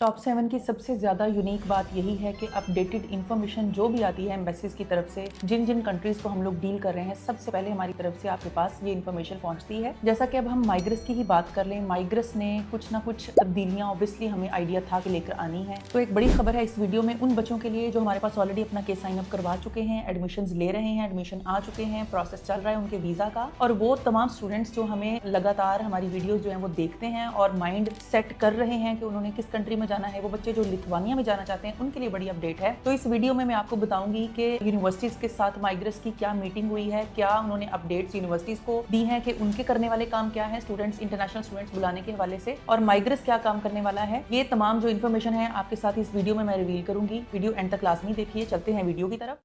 Top 7 की सबसे ज़्यादा यूनिक बात यही है कि अपडेटेड इन्फॉर्मेशन जो भी आती है एम्बेसीज की तरफ से, जिन जिन कंट्रीज़ को हम लोग डील कर रहे हैं, सबसे पहले हमारी तरफ से आपके पास ये इन्फॉर्मेशन पहुंचती है। जैसा कि अब हम माइग्रेस की ही बात कर लें, माइग्रेस ने कुछ ना कुछ तब्दीलियां ऑब्वियसली हमें आइडिया था कि लेकर आनी है। तो एक बड़ी खबर है इस वीडियो में उन बच्चों के लिए जो हमारे पास ऑलरेडी अपना केस साइन अप करवा चुके हैं, एडमिशन ले रहे हैं, एडमिशन आ चुके हैं, प्रोसेस चल रहा है उनके वीज़ा का, और वो तमाम स्टूडेंट्स जो हमें लगातार हमारी वीडियोज़ जो है वो देखते हैं और माइंड सेट कर रहे हैं कि उन्होंने किस कंट्री में जाना है। वो बच्चे जो लिथुआनिया में जाना चाहते हैं उनके लिए बड़ी अपडेट है। तो इस वीडियो में मैं आपको बताऊंगी कि यूनिवर्सिटीज के साथ माइग्रेस की क्या मीटिंग हुई है, क्या उन्होंने अपडेट्स यूनिवर्सिटीज को दी हैं कि उनके करने वाले काम क्या है स्टूडेंट्स, इंटरनेशनल स्टूडेंट्स बुलाने के हवाले से, और माइग्रेस क्या काम करने वाला है। ये तमाम जो इन्फॉर्मेशन है आपके साथ इस वीडियो में मैं रिवील करूंगी। वीडियो एंड तक लाजमी देखिए। चलते हैं वीडियो की तरफ।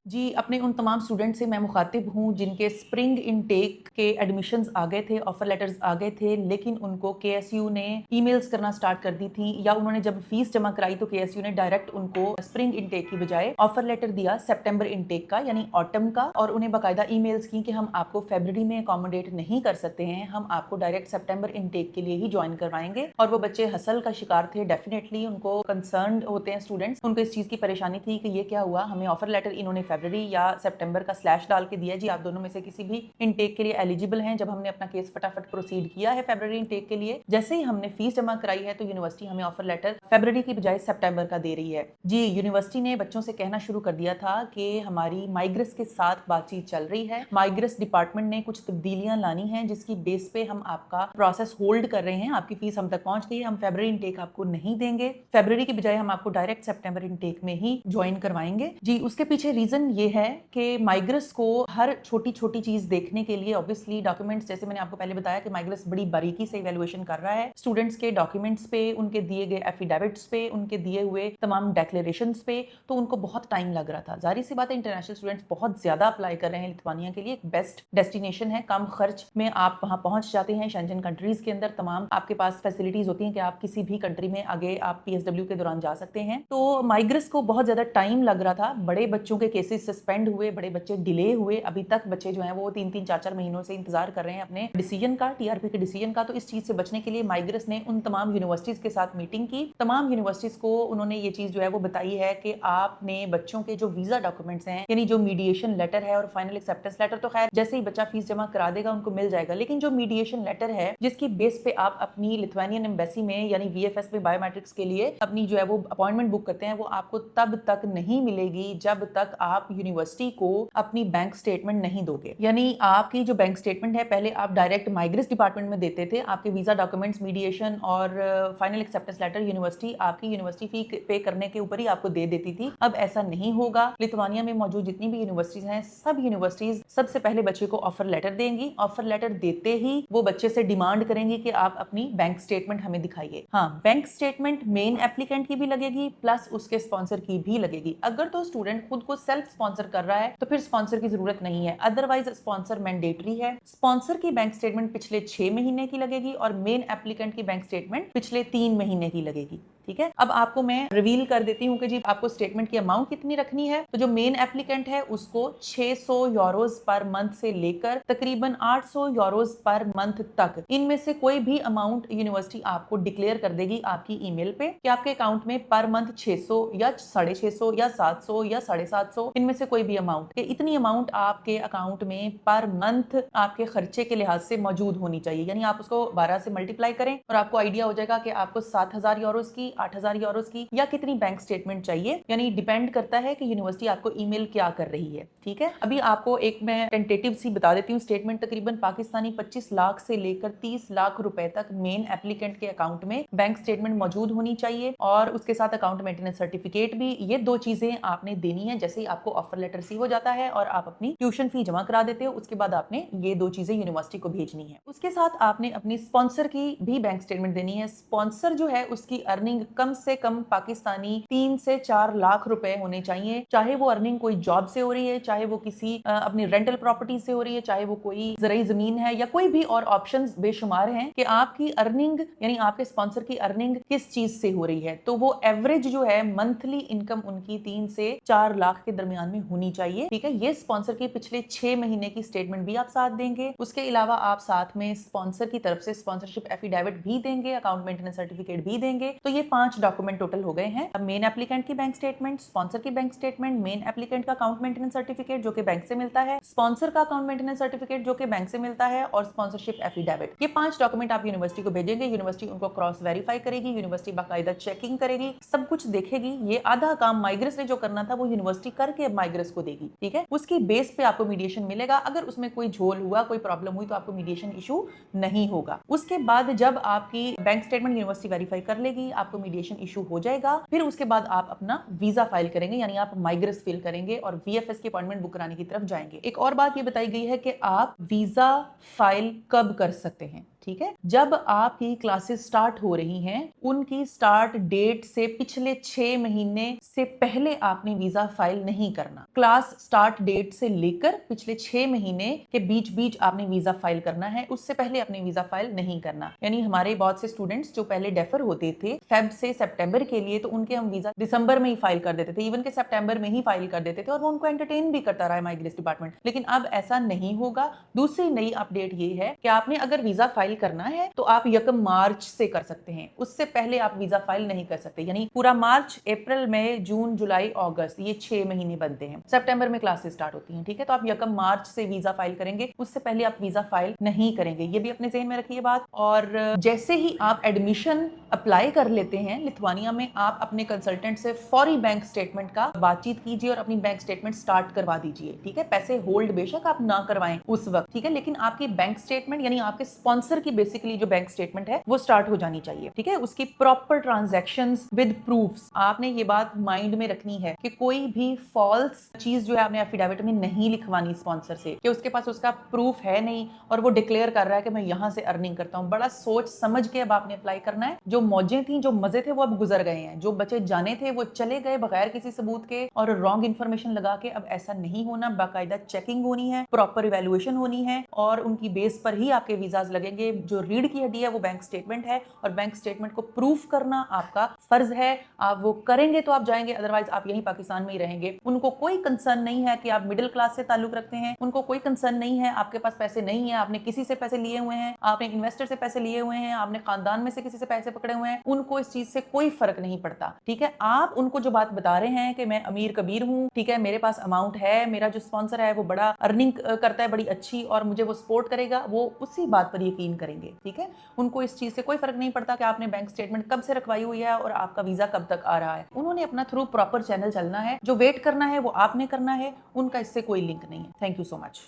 जी, अपने उन तमाम स्टूडेंट से मैं मुखातिब हूँ जिनके स्प्रिंग इनटेक के एडमिशन्स आ गए थे, ऑफर लेटर्स आ गए थे, लेकिन उनको केएसयू ने ईमेल्स करना स्टार्ट कर दी थी, या उन्होंने जब फीस जमा कराई तो केएसयू ने डायरेक्ट उनको स्प्रिंग इनटेक की बजाय ऑफर लेटर दिया सितंबर इनटेक का यानी ऑटम का, और उन्हें बाकायदा ईमेल्स की कि हम आपको फरवरी में अकोमोडेट नहीं कर सकते हैं, हम आपको डायरेक्ट सितंबर इनटेक के लिए ही ज्वाइन करवाएंगे। और वो बच्चे हसल का शिकार थे। डेफिनेटली उनको कंसर्न होते हैं स्टूडेंट्स, उनको इस चीज की परेशानी थी कि ये क्या हुआ, हमें ऑफर लेटर इन्होंने फरवरी या सितंबर का स्लैश डाल के दिया जी, आप दोनों में से किसी भी इनटेक के लिए एलिजिबल हैं। जब हमने अपना केस फटाफट प्रोसीड किया है फरवरी इनटेक के लिए, जैसे ही हमने फीस जमा कराई है तो यूनिवर्सिटी हमें ऑफर लेटर फरवरी की बजाय सितंबर का दे रही है। जी, यूनिवर्सिटी ने बच्चों से कहना शुरू कर दिया था कि हमारी माइग्रेस के साथ बातचीत चल रही है, माइग्रेस डिपार्टमेंट ने कुछ तब्दीलियां लानी है जिसकी बेस पे हम आपका प्रोसेस होल्ड कर रहे हैं। आपकी फीस हम तक पहुंच गई है, हम फरवरी इनटेक आपको नहीं देंगे, फरवरी की बजाय हम आपको डायरेक्ट सितंबर इनटेक में ही ज्वाइन करवाएंगे। जी, उसके पीछे रीजन ये है कि माइग्रेस को हर छोटी छोटी चीज देखने के लिए ऑब्वियसली डॉक्यूमेंट्स, जैसे मैंने आपको पहले बताया कि माइग्रेस बड़ी बारीकी से इवैल्यूएशन कर रहा है स्टूडेंट्स के डॉक्यूमेंट्स पे, उनके दिए गए एफिडेविट्स पे, उनके दिए हुए तमाम डिक्लेरेशंस पे। तो उनको बहुत टाइम लग रहा था। जाहिर सी बात है, इंटरनेशनल स्टूडेंट्स बहुत ज्यादा अप्लाई कर रहे हैं लिथुआनिया के लिए। एक बेस्ट डेस्टिनेशन है, कम खर्च में आप वहां पहुंच जाते हैं। शेंजन कंट्रीज के अंदर तमाम आपके पास फैसिलिटीज होती हैं कि आप किसी भी कंट्री में आगे आप पीएसडब्ल्यू के दौरान जा सकते हैं। तो माइग्रेस को बहुत ज्यादा टाइम लग रहा था। बड़े बच्चों के केसेस सस्पेंड हुए, बड़े बच्चे डिले हुए। अभी तक बच्चे जो हैं वो 3-3, 4-4 महीनों से इंतजार कर रहे हैं अपने डिसीजन का, टीआरपी के डिसीजन का। तो इस चीज से बचने के लिए माइग्रेस ने उन तमाम यूनिवर्सिटीज के साथ मीटिंग की। तमाम यूनिवर्सिटीज को उन्होंने ये चीज जो है वो बताई है कि आपने बच्चों के जो वीजा डॉक्यूमेंट्स हैं, यानी जो मीडिएशन लेटर है और फाइनल एक्सेप्टेंस लेटर, तो खैर जैसे ही बच्चा फीस जमा करा देगा उनको मिल जाएगा, लेकिन जो मीडिएशन लेटर है जिसकी बेस पे आप अपनी लिथुआनियन एम्बेसी में यानी वीएफएस में बायोमेट्रिक्स के लिए अपनी जो है वो अपॉइंटमेंट बुक करते हैं, वो आपको तब तक नहीं मिलेगी जब तक आप यूनिवर्सिटी को अपनी बैंक स्टेटमेंट नहीं दोगे। यानी आपकी जो बैंक स्टेटमेंट है, पहले आप डायरेक्ट माइग्रेस डिपार्टमेंट में देते थे, आपके वीजा डॉक्यूमेंट्स, मीडिएशन और फाइनल एक्सेप्टेंस लेटर यूनिवर्सिटी आपकी यूनिवर्सिटी फी पे करने के ऊपर ही आपको दे देती थी। अब ऐसा नहीं होगा। लिथुआनिया में मौजूद जितनी भी यूनिवर्सिटीज हैं, सब यूनिवर्सिटीज सबसे पहले बच्चे को ऑफर लेटर देंगी। ऑफर लेटर देते ही वो बच्चे से डिमांड करेंगी कि आप अपनी बैंक स्टेटमेंट हमें दिखाइए। हाँ, बैंक स्टेटमेंट मेन एप्लीकेंट की भी लगेगी प्लस उसके स्पॉन्सर की भी लगेगी। अगर तो स्टूडेंट खुद को सेल्फ स्पॉन्सर कर रहा है तो फिर स्पॉन्सर की जरूरत नहीं है, अदरवाइज स्पॉन्सर मैंडेटरी है। स्पॉन्सर की बैंक स्टेटमेंट पिछले 6 महीने की लगेगी और मेन एप्लीकेंट की बैंक स्टेटमेंट पिछले 3 महीने की लगेगी। ठीक है, अब आपको मैं रिवील कर देती हूँ कि जी आपको स्टेटमेंट की अमाउंट कितनी रखनी है। तो जो मेन एप्लीकेंट है उसको 600 यूरोज पर मंथ से लेकर तकरीबन 800 यूरोज पर मंथ तक, इनमें से कोई भी अमाउंट यूनिवर्सिटी आपको डिक्लेयर कर देगी आपकी ईमेल पे कि आपके अकाउंट में पर मंथ 600 या 650 या 700 या 750, इनमें से कोई भी अमाउंट, इतनी अमाउंट आपके अकाउंट में पर मंथ आपके खर्चे के लिहाज से मौजूद होनी चाहिए। यानी आप उसको 12 से मल्टीप्लाई करें और आपको आइडिया हो जाएगा कि आपको 7000 यूरोज की, 8000 यूरोज की या कितनी बैंक स्टेटमेंट चाहिए। यानी डिपेंड करता है कि यूनिवर्सिटी आपको ईमेल क्या कर रही है। ठीक है, अभी आपको एक मैं टेंटेटिव सी बता देती हूँ स्टेटमेंट। तकरीबन पाकिस्तानी 25 लाख से लेकर 30 लाख रुपए तक मेन एप्लीकेंट के अकाउंट में बैंक स्टेटमेंट मौजूद होनी चाहिए, और उसके साथ अकाउंट मेंटेनेंस सर्टिफिकेट भी। ये दो चीजें आपने देनी है जैसे ही आपको ऑफर लेटर रिसीव हो जाता है और आप अपनी ट्यूशन फी जमा करा देते हो। उसके बाद आपने ये दो चीजें यूनिवर्सिटी को भेजनी है। उसके साथ आपने अपनी स्पॉन्सर की भी बैंक स्टेटमेंट देनी है। स्पॉन्सर जो है उसकी अर्निंग अर्निंग कम से कम पाकिस्तानी 3 से 4 लाख रुपए होने चाहिए। चाहे वो अर्निंग कोई जॉब से हो रही है, चाहे वो किसी अपनी रेंटल प्रॉपर्टी से हो रही है, चाहे वो कोई ज़राई ज़मीन है या कोई भी और ऑप्शंस बेशुमार हैं कि आपकी अर्निंग यानी आपके स्पॉन्सर की अर्निंग किस चीज से हो रही है। तो वो एवरेज जो है मंथली इनकम उनकी 3 से 4 लाख के दरमियान में होनी चाहिए। ठीक है, ये स्पॉन्सर के पिछले 6 महीने की स्टेटमेंट भी आप साथ देंगे। उसके अलावा आप साथ में स्पॉन्सर की तरफ से स्पॉन्सरशिप एफिडेविट भी देंगे, अकाउंट मेंटेनेंस सर्टिफिकेट भी देंगे। तो ये 5 डॉक्यूमेंट टोटल हो गए हैं। अब मेन एप्लीकेंट की बैंक स्टेटमेंट, स्पॉन्सर की बैंक स्टेटमेंट, मेन एप्लीकेंट का अकाउंट मेंटेनेंस सर्टिफिकेट जो कि बैंक से मिलता है, स्पॉन्सर का अकाउंट मेंटेनेंस सर्टिफिकेट जो कि बैंक से मिलता है और स्पॉन्सरशिप एफिडेविट। ये 5 डॉक्यूमेंट आप यूनिवर्सिटी को भेजेंगे, यूनिवर्सिटी उनको क्रॉस वेरीफाई करेगी, यूनिवर्सिटी बाकायदा चेकिंग करेगी, सब कुछ देखेगी। ये आधा काम माइग्रेस ने जो करना था वो यूनिवर्सिटी करके माइग्रेस को देगी। ठीक है, उसकी बेस पे आपको मीडिएशन मिलेगा। अगर उसमें कोई झोल हुआ, कोई प्रॉब्लम हुई तो आपको मीडिएशन इशू नहीं होगा। उसके बाद जब आपकी बैंक स्टेटमेंट यूनिवर्सिटी वेरीफाई कर लेगी, आपको मीडिएशन इशू हो जाएगा। फिर उसके बाद आप अपना वीजा फाइल करेंगे, यानी आप माइग्रेस फिल करेंगे और वीएफएस की अपॉइंटमेंट बुक कराने की तरफ जाएंगे। एक और बात ये बताई गई है कि आप वीजा फाइल कब कर सकते हैं। ठीक है, जब आपकी क्लासेस स्टार्ट हो रही हैं, उनकी स्टार्ट डेट से पिछले 6 महीने से पहले आपने वीजा फाइल नहीं करना। क्लास स्टार्ट डेट से लेकर पिछले 6 महीने के बीच बीच आपने वीजा फाइल करना है, उससे पहले अपने वीजा फाइल नहीं करना। यानी हमारे बहुत से स्टूडेंट्स जो पहले डेफर होते थे फेब से सितंबर के लिए, तो उनके हम वीजा दिसंबर में ही फाइल कर देते थे, इवन के सितंबर में ही फाइल कर देते थे और वो उनको एंटरटेन भी करता रहा है माइग्रेशन डिपार्टमेंट। लेकिन अब ऐसा नहीं होगा। दूसरी नई अपडेट ये है कि आपने अगर वीजा फाइल करना है तो आप 1 मार्च से कर सकते हैं, उससे पहले आप वीजा फाइल नहीं कर सकते। यानी पूरा मार्च, अप्रैल, मई, जून, जुलाई, अगस्त, ये 6 महीने बनते हैं। सितंबर में क्लासेस स्टार्ट होती हैं। ठीक है, तो आप 1 मार्च से वीजा फाइल करेंगे, उससे पहले आप वीजा फाइल नहीं करेंगे। ये भी अपने ज़हन में रखिए बात। और जैसे ही आप एडमिशन अप्लाई कर लेते हैं लिथुआनिया में, आप अपने कंसल्टेंट से फौरी बैंक स्टेटमेंट का बातचीत कीजिए और अपनी बैंक स्टेटमेंट स्टार्ट करवा दीजिए। ठीक है, पैसे होल्ड बेशक आप ना करवाएं उस वक्त, ठीक है, लेकिन आपकी बैंक स्टेटमेंट यानी आपके स्पॉन्सर की बेसिकली जो बैंक स्टेटमेंट है वो स्टार्ट हो जानी चाहिए। ठीक है, उसकी प्रॉपर ट्रांजैक्शंस विद प्रूफ्स। आपने ये बात माइंड में रखनी है कि कोई भी फॉल्स चीज जो है आपने एफिडेविट में नहीं लिखवानी स्पॉन्सर से कि उसके पास उसका प्रूफ है नहीं और वो डिक्लेयर कर रहा है कि मैं यहां से अर्निंग करता हूं। बड़ा सोच समझ के अब आपने अप्लाई करना है। जो मौजें थी, जो मजे थे, वो अब गुजर गए हैं। जो बचे जाने थे वो चले गए बगैर किसी सबूत के और रॉन्ग इन्फॉर्मेशन लगा के। अब ऐसा नहीं होना, बाकायदा चेकिंग होनी है, प्रॉपर इवैल्यूएशन होनी है और उनकी बेस पर ही आपके वीजाज लगेंगे। जो रीढ़ की हड्डी है वो बैंक स्टेटमेंट है और बैंक स्टेटमेंट को प्रूफ करना आपका फर्ज है। आप वो करेंगे तो आप जाएंगे, अदरवाइज आप यहीं पाकिस्तान में ही रहेंगे। उनको कोई कंसर्न नहीं है कि आप मिडिल क्लास से ताल्लुक रखते हैं, उनको कोई कंसर्न नहीं है आपके पास पैसे नहीं है, आपने किसी से पैसे लिए हुए हैं, आपने इन्वेस्टर से पैसे लिए हुए हैं, आपने खानदान में से किसी से पैसे पकड़े हुए हैं। उनको इस चीज से कोई फर्क नहीं पड़ता। ठीक है, आप उनको जो बात बता रहे हैं कि मैं अमीर कबीर हूं, ठीक है, मेरे पास अमाउंट है, मेरा जो स्पॉन्सर है वो बड़ा अर्निंग करता है बड़ी अच्छी और मुझे वो सपोर्ट करेगा, वो उसी बात पर यकीन करेंगे। ठीक है, उनको इस चीज से कोई फर्क नहीं पड़ता कि आपने बैंक स्टेटमेंट कब से रखवाई हुई है और आपका वीजा कब तक आ रहा है। उन्होंने अपना थ्रू प्रॉपर चैनल चलना है। जो वेट करना है वो आपने करना है, उनका इससे कोई लिंक नहीं है। Thank you so much.